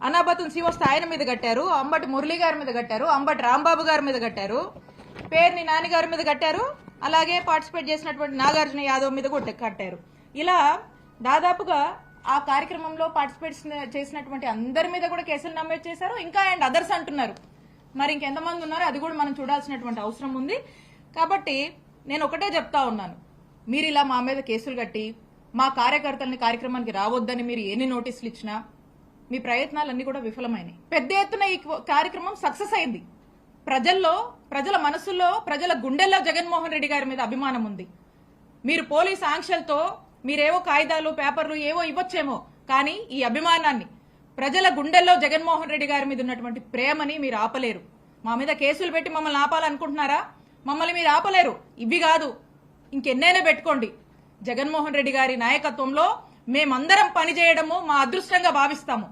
అనాబతున్ C వస్తే ఆయన మీద కట్టారు, అంబటి మురళి గారి మీద కట్టారు, అంబటి రాంబాబు గారి మీద కట్టారు, పేర్ని నాని గారి మీద కట్టారు, అలాగే పార్టిసిపేట్ చేసినటువంటి నాగార్జున యాదవ్ మీద కూడా కట్టారు. ఇలా దాదాపుగా ఆ కార్యక్రమంలో పార్టిసిపేట్ చేసినటువంటి అందరి మీద కూడా కేసులు నమోదు చేశారు. ఇంకా అండ్ అదర్స్ అంటున్నారు. మరి ఇంకెంతమంది ఉన్నారో అది కూడా మనం చూడాల్సినటువంటి అవసరం ఉంది. కాబట్టి నేను ఒకటే చెప్తా ఉన్నాను, మీరు ఇలా మా మీద కేసులు కట్టి మా కార్యకర్తల్ని కార్యక్రమానికి రావద్దని మీరు ఎన్ని నోటీసులు ఇచ్చినా మీ ప్రయత్నాలన్నీ కూడా విఫలమైనాయి. పెద్ద ఎత్తున ఈ కార్యక్రమం సక్సెస్ అయింది. ప్రజల మనసుల్లో, ప్రజల గుండెల్లో జగన్మోహన్ రెడ్డి గారి మీద అభిమానం ఉంది. మీరు పోలీస్ ఆంక్షలతో మీరేవో కాగితాలు పేపర్లు ఏవో ఇవ్వచ్చేమో, కానీ ఈ అభిమానాన్ని, ప్రజల గుండెల్లో జగన్మోహన్ రెడ్డి గారి మీద ఉన్నటువంటి ప్రేమని మీరు ఆపలేరు. మా మీద కేసులు పెట్టి మమ్మల్ని ఆపాలనుకుంటున్నారా? మమ్మల్ని మీరు ఆపలేరు. ఇవి కాదు, ఇంకెన్నైనా పెట్టుకోండి. జగన్మోహన్ రెడ్డి గారి నాయకత్వంలో మేమందరం పనిచేయడము మా అదృష్టంగా భావిస్తాము.